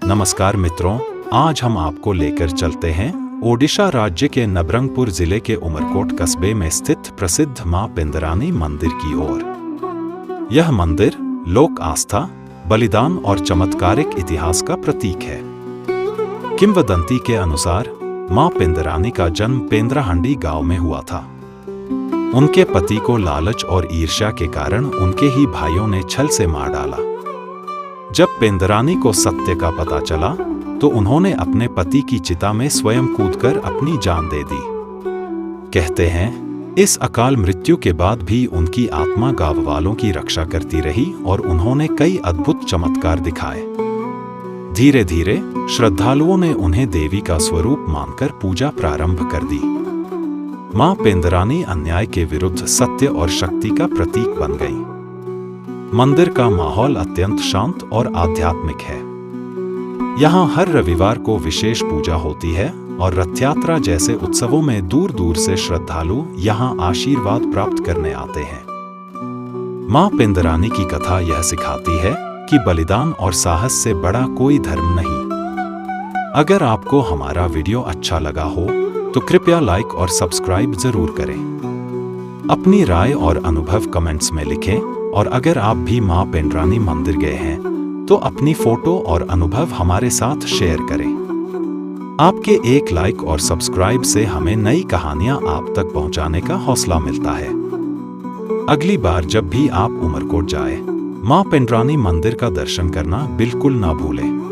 नमस्कार मित्रों, आज हम आपको लेकर चलते हैं ओडिशा राज्य के नबरंगपुर जिले के उमरकोट कस्बे में स्थित प्रसिद्ध मां पिंदरानी मंदिर की ओर। यह मंदिर लोक आस्था, बलिदान और चमत्कारिक इतिहास का प्रतीक है। किंवदंती के अनुसार मां पिंदरानी का जन्म पेंद्राहंडी गांव में हुआ था। उनके पति को लालच और ईर्ष्या के कारण उनके ही भाइयों ने छल से मार डाला। जब पेंदरानी को सत्य का पता चला तो उन्होंने अपने पति की चिता में स्वयं कूदकर अपनी जान दे दी। कहते हैं, इस अकाल मृत्यु के बाद भी उनकी आत्मा गांव वालों की रक्षा करती रही और उन्होंने कई अद्भुत चमत्कार दिखाए। धीरे धीरे श्रद्धालुओं ने उन्हें देवी का स्वरूप मानकर पूजा प्रारंभ कर दी। मां पेंदरानी अन्याय के विरुद्ध सत्य और शक्ति का प्रतीक बन गई। मंदिर का माहौल अत्यंत शांत और आध्यात्मिक है। यहाँ हर रविवार को विशेष पूजा होती है और रथ यात्रा जैसे उत्सवों में दूर दूर से श्रद्धालु यहाँ आशीर्वाद प्राप्त करने आते हैं। मां पिंदरानी की कथा यह सिखाती है कि बलिदान और साहस से बड़ा कोई धर्म नहीं। अगर आपको हमारा वीडियो अच्छा लगा हो तो कृपया लाइक और सब्सक्राइब जरूर करें। अपनी राय और अनुभव कमेंट्स में लिखें और अगर आप भी मां पिंदरानी मंदिर गए हैं तो अपनी फोटो और अनुभव हमारे साथ शेयर करें। आपके एक लाइक और सब्सक्राइब से हमें नई कहानियां आप तक पहुंचाने का हौसला मिलता है। अगली बार जब भी आप उमरकोट जाएं, मां पिंदरानी मंदिर का दर्शन करना बिल्कुल ना भूलें।